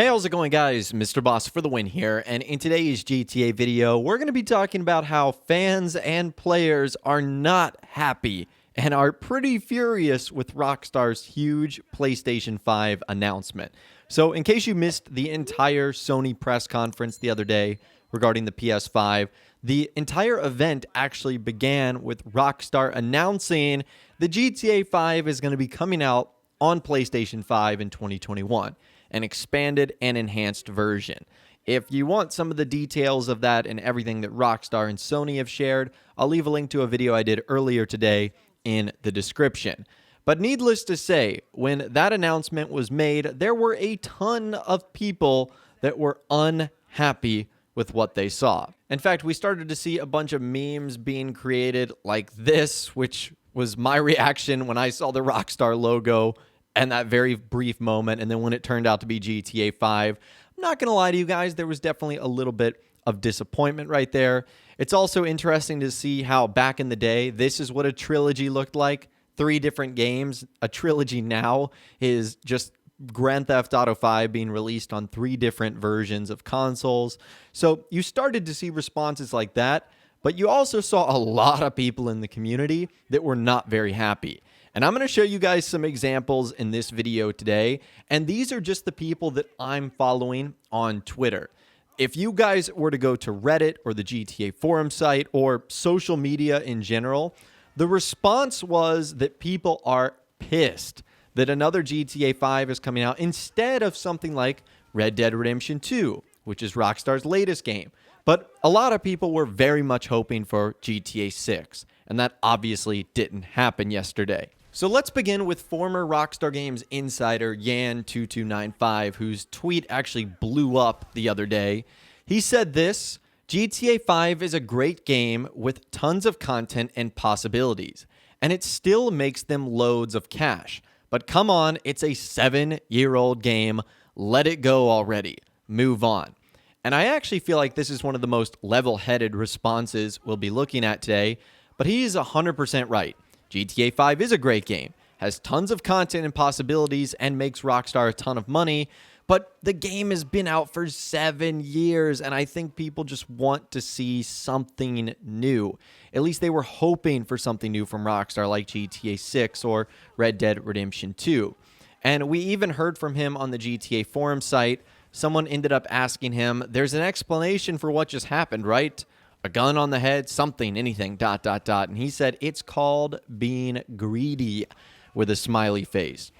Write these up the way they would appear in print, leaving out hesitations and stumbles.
Hey, how's it going, guys? Mr. Boss for the win here, and in today's GTA video, we're going to be talking about how fans and players are not happy and are pretty furious with Rockstar's huge PlayStation 5 announcement. So, in case you missed the entire Sony press conference the other day regarding the PS5, the entire event actually began with Rockstar announcing the GTA 5 is going to be coming out on PlayStation 5 in 2021. An expanded and enhanced version. If you want some of the details of that and everything that Rockstar and Sony have shared, I'll leave a link to a video I did earlier today in the description. But needless to say, when that announcement was made, there were a ton of people that were unhappy with what they saw. In fact, we started to see a bunch of memes being created like this, which was my reaction when I saw the Rockstar logo and that very brief moment, and then when it turned out to be GTA 5, I'm not going to lie to you guys, there was definitely a little bit of disappointment right there. It's also interesting to see how back in the day, this is what a trilogy looked like. 3 different games. A trilogy now is just Grand Theft Auto 5 being released on 3 different versions of consoles. So you started to see responses like that, but you also saw a lot of people in the community that were not very happy. And I'm going to show you guys some examples in this video today, and these are just the people that I'm following on Twitter. If you guys were to go to Reddit or the GTA forum site or social media in general, the response was that people are pissed that another GTA 5 is coming out instead of something like Red Dead Redemption 2, which is Rockstar's latest game. But a lot of people were very much hoping for GTA 6, and that obviously didn't happen yesterday. So let's begin with former Rockstar Games insider Yan2295, whose tweet actually blew up the other day. He said this: GTA 5 is a great game with tons of content and possibilities, and it still makes them loads of cash. But come on, it's a 7-year-old game. Let it go already. Move on. And I actually feel like this is one of the most level-headed responses we'll be looking at today, but he's 100% right. GTA 5 is a great game, has tons of content and possibilities, and makes Rockstar a ton of money, but the game has been out for 7 years, and I think people just want to see something new. At least they were hoping for something new from Rockstar, like GTA 6 or Red Dead Redemption 2. And we even heard from him on the GTA forum site. Someone ended up asking him, there's an explanation for what just happened, right? A gun on the head, something, anything, ... And he said, it's called being greedy, with a smiley face.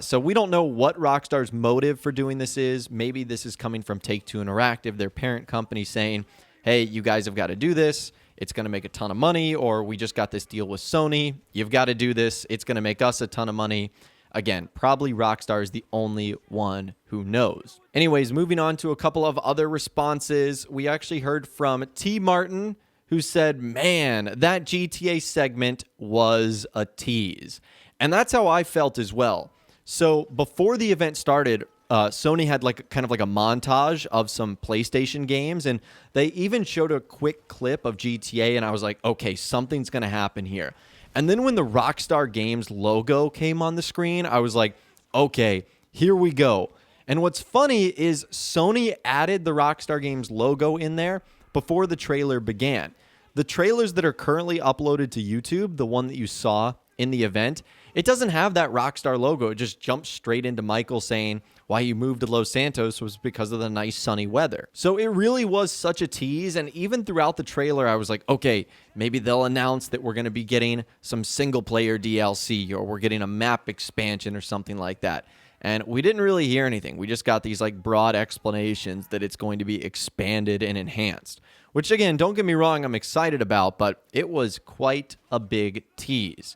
So we don't know what Rockstar's motive for doing this is. Maybe this is coming from Take-Two Interactive, their parent company, saying, hey, you guys have got to do this. It's going to make a ton of money. Or we just got this deal with Sony. You've got to do this. It's going to make us a ton of money. Again, probably Rockstar is the only one who knows. Anyways, moving on to a couple of other responses. We actually heard from T. Martin, who said, man, that GTA segment was a tease. And that's how I felt as well. So before the event started, Sony had kind of like a montage of some PlayStation games, and they even showed a quick clip of GTA, and I was like, okay, something's going to happen here. And then when the Rockstar Games logo came on the screen, I was like, okay, here we go. And what's funny is Sony added the Rockstar Games logo in there before the trailer began. The trailers that are currently uploaded to YouTube, the one that you saw in the event, it doesn't have that Rockstar logo. It just jumps straight into Michael saying why he moved to Los Santos was because of the nice sunny weather. So it really was such a tease, and even throughout the trailer, I was like, okay, maybe they'll announce that we're going to be getting some single-player DLC, or we're getting a map expansion or something like that. And we didn't really hear anything. We just got these broad explanations that it's going to be expanded and enhanced, which, again, don't get me wrong, I'm excited about, but it was quite a big tease.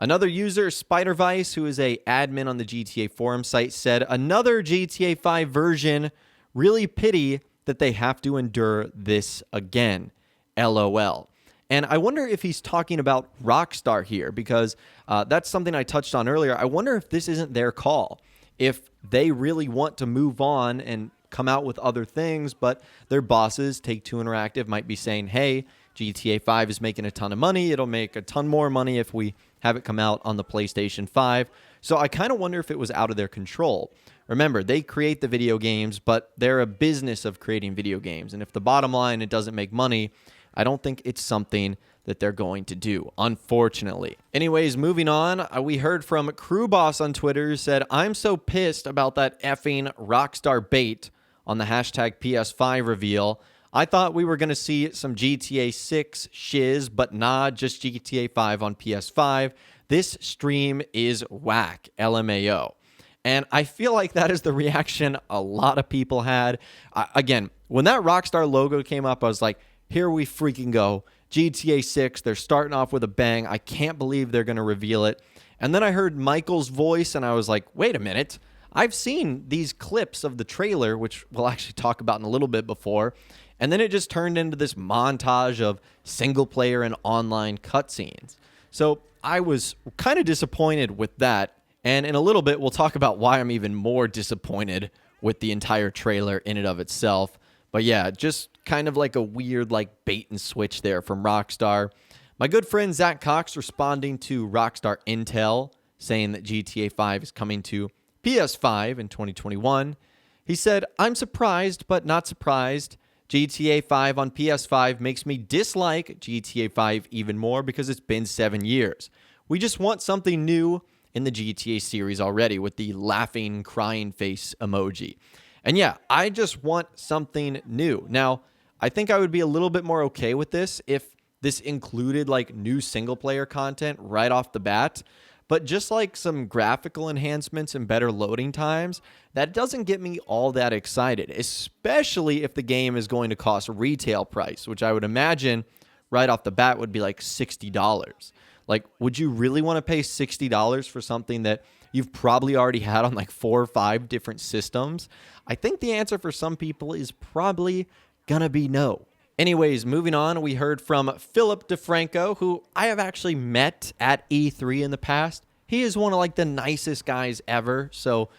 Another user, Spidervice, who is a admin on the GTA forum site, said, another GTA 5 version, really pity that they have to endure this again. LOL. And I wonder if he's talking about Rockstar here, because that's something I touched on earlier. I wonder if this isn't their call. If they really want to move on and come out with other things, but their bosses, Take-Two Interactive, might be saying, hey, GTA 5 is making a ton of money. It'll make a ton more money if we have it come out on the PlayStation 5. So I kind of wonder if it was out of their control. Remember, they create the video games, but they're a business of creating video games. And if the bottom line, it doesn't make money, I don't think it's something that they're going to do, unfortunately. Anyways, moving on, we heard from Crew Boss on Twitter who said, I'm so pissed about that effing Rockstar bait on the hashtag PS5 reveal. I thought we were going to see some GTA 6 shiz, but nah, just GTA 5 on PS5. This stream is whack, LMAO. And I feel like that is the reaction a lot of people had. Again, when that Rockstar logo came up, I was like, here we freaking go. GTA 6, they're starting off with a bang. I can't believe they're going to reveal it. And then I heard Michael's voice, and I was like, wait a minute. I've seen these clips of the trailer, which we'll actually talk about in a little bit before. And then it just turned into this montage of single-player and online cutscenes. So I was kind of disappointed with that. And in a little bit, we'll talk about why I'm even more disappointed with the entire trailer in and of itself. But yeah, just kind of like a weird like bait and switch there from Rockstar. My good friend Zach Cox responding to Rockstar Intel, saying that GTA 5 is coming to PS5 in 2021. He said, I'm surprised, but not surprised. GTA 5 on PS5 makes me dislike GTA 5 even more because it's been 7 years. We just want something new in the GTA series already with the laughing, crying face emoji. And yeah, I just want something new. Now, I think I would be a little bit more okay with this if this included like new single player content right off the bat. But just like some graphical enhancements and better loading times, that doesn't get me all that excited, especially if the game is going to cost retail price, which I would imagine right off the bat would be like $60. Like, would you really want to pay $60 for something that you've probably already had on like 4 or 5 different systems? I think the answer for some people is probably gonna be no. Anyways, moving on, we heard from Philip DeFranco, who I have actually met at E3 in the past. He is one of like the nicest guys ever, so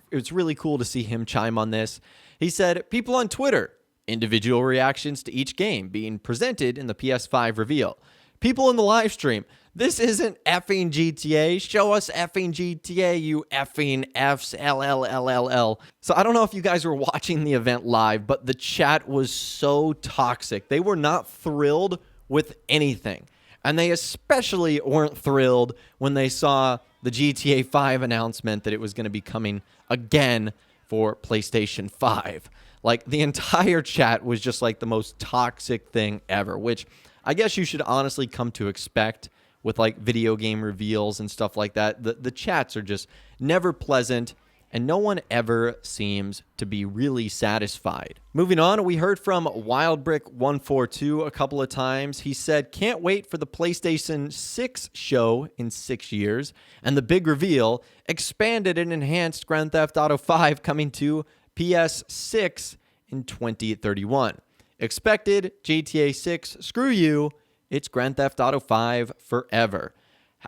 it's really cool to see him chime on this. He said, people on Twitter, individual reactions to each game being presented in the PS5 reveal. People in the live stream, this isn't effing GTA. Show us effing GTA, you effing Fs, LLLLL. So I don't know if you guys were watching the event live, but the chat was so toxic. They were not thrilled with anything. And they especially weren't thrilled when they saw the GTA 5 announcement that it was going to be coming again for PlayStation 5. Like, the entire chat was just like the most toxic thing ever, which I guess you should honestly come to expect with like video game reveals and stuff like that. The chats are just never pleasant, and no one ever seems to be really satisfied. Moving on, we heard from WildBrick142 a couple of times. He said, can't wait for the PlayStation 6 show in 6 years, and the big reveal, expanded and enhanced Grand Theft Auto 5 coming to PS6 in 2031. Expected GTA 6, screw you, it's Grand Theft Auto 5 forever.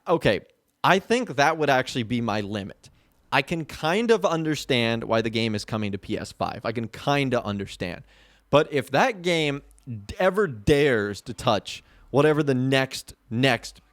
Okay, I think that would actually be my limit. I can kind of understand why the game is coming to PS5. I can kind of understand. But if that game ever dares to touch whatever the next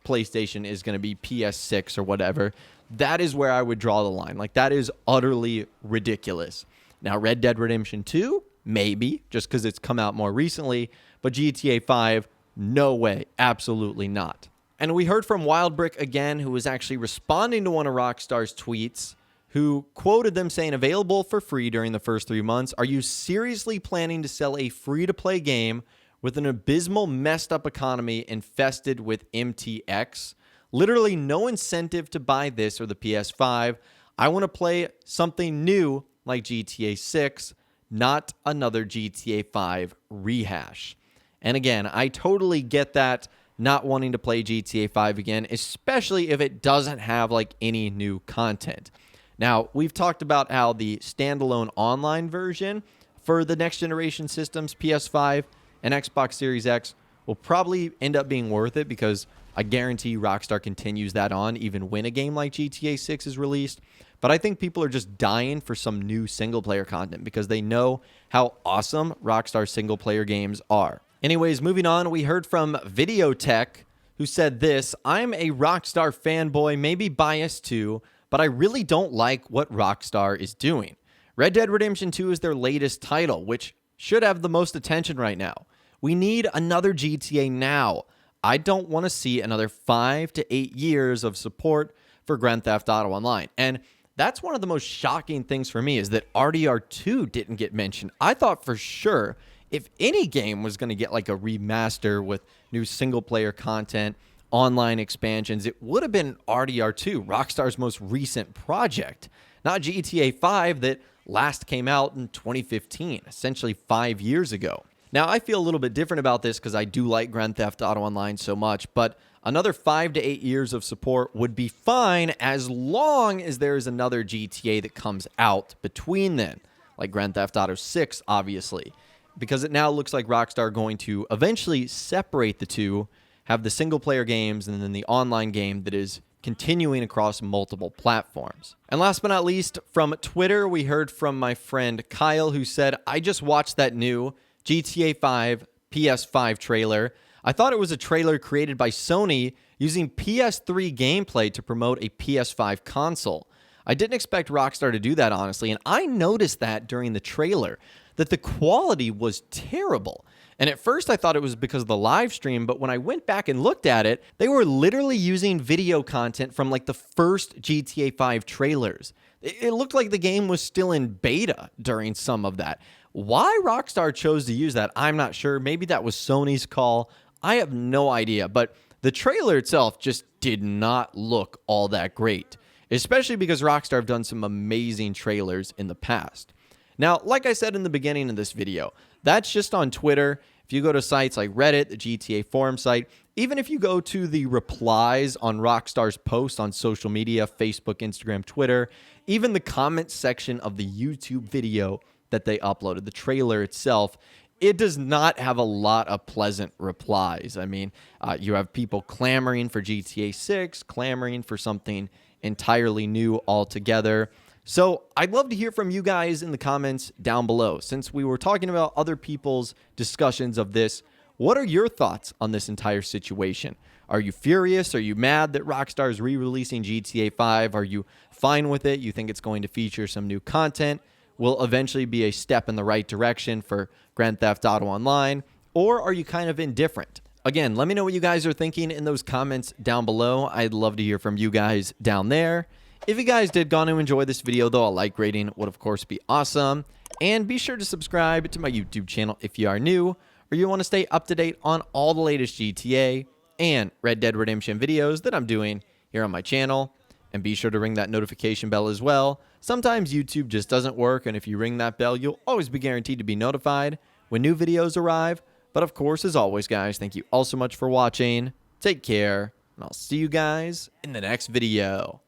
PlayStation is going to be, PS6 or whatever, that is where I would draw the line. Like, that is utterly ridiculous. Now, Red Dead Redemption 2, maybe, just because it's come out more recently. But GTA 5, no way. Absolutely not. And we heard from Wildbrick again, who was actually responding to one of Rockstar's tweets, who quoted them saying, available for free during the first 3 months. Are you seriously planning to sell a free-to-play game with an abysmal, messed-up economy infested with MTX? Literally no incentive to buy this or the PS5. I want to play something new like GTA 6, not another GTA 5 rehash. And again, I totally get that, not wanting to play GTA 5 again, especially if it doesn't have like any new content. Now, we've talked about how the standalone online version for the next generation systems, PS5 and Xbox Series X, will probably end up being worth it because I guarantee Rockstar continues that on even when a game like GTA 6 is released. But I think people are just dying for some new single-player content because they know how awesome Rockstar single-player games are. Anyways, moving on, we heard from Videotech, who said this, I'm a Rockstar fanboy, maybe biased too, but I really don't like what Rockstar is doing. Red Dead Redemption 2 is their latest title, which should have the most attention right now. We need another GTA now. I don't want to see another 5 to 8 years of support for Grand Theft Auto Online. And that's one of the most shocking things for me is that RDR2 didn't get mentioned. I thought for sure if any game was going to get like a remaster with new single-player content, online expansions, it would have been RDR2, Rockstar's most recent project, not GTA 5 that last came out in 2015, essentially 5 years ago. Now, I feel a little bit different about this because I do like Grand Theft Auto Online so much, but another 5 to 8 years of support would be fine as long as there is another GTA that comes out between then, like Grand Theft Auto 6, obviously, because it now looks like Rockstar going to eventually separate the two, have the single-player games and then the online game that is continuing across multiple platforms. And last but not least, from Twitter, we heard from my friend Kyle, who said, I just watched that new GTA 5 PS5 trailer. I thought it was a trailer created by Sony using PS3 gameplay to promote a PS5 console. I didn't expect Rockstar to do that, honestly, and I noticed that during the trailer, that the quality was terrible. And at first I thought it was because of the live stream, but when I went back and looked at it, they were literally using video content from like the first GTA 5 trailers. It looked like the game was still in beta during some of that. Why Rockstar chose to use that, I'm not sure. Maybe that was Sony's call. I have no idea, but the trailer itself just did not look all that great, especially because Rockstar have done some amazing trailers in the past. Now, like I said in the beginning of this video, that's just on Twitter. If you go to sites like Reddit, the GTA forum site, even if you go to the replies on Rockstar's posts on social media, Facebook, Instagram, Twitter, even the comment section of the YouTube video that they uploaded, the trailer itself, it does not have a lot of pleasant replies. I mean, you have people clamoring for GTA 6, clamoring for something entirely new altogether. So I'd love to hear from you guys in the comments down below. Since we were talking about other people's discussions of this, what are your thoughts on this entire situation? Are you furious? Are you mad that Rockstar is re-releasing GTA 5? Are you fine with it? You think it's going to feature some new content? Will eventually be a step in the right direction for Grand Theft Auto Online? Or are you kind of indifferent? Again, let me know what you guys are thinking in those comments down below. I'd love to hear from you guys down there. If you guys did go on to enjoy this video, though, a like rating would, of course, be awesome. And be sure to subscribe to my YouTube channel if you are new, or you want to stay up to date on all the latest GTA and Red Dead Redemption videos that I'm doing here on my channel. And be sure to ring that notification bell as well. Sometimes YouTube just doesn't work, and if you ring that bell, you'll always be guaranteed to be notified when new videos arrive. But of course, as always, guys, thank you all so much for watching. Take care, and I'll see you guys in the next video.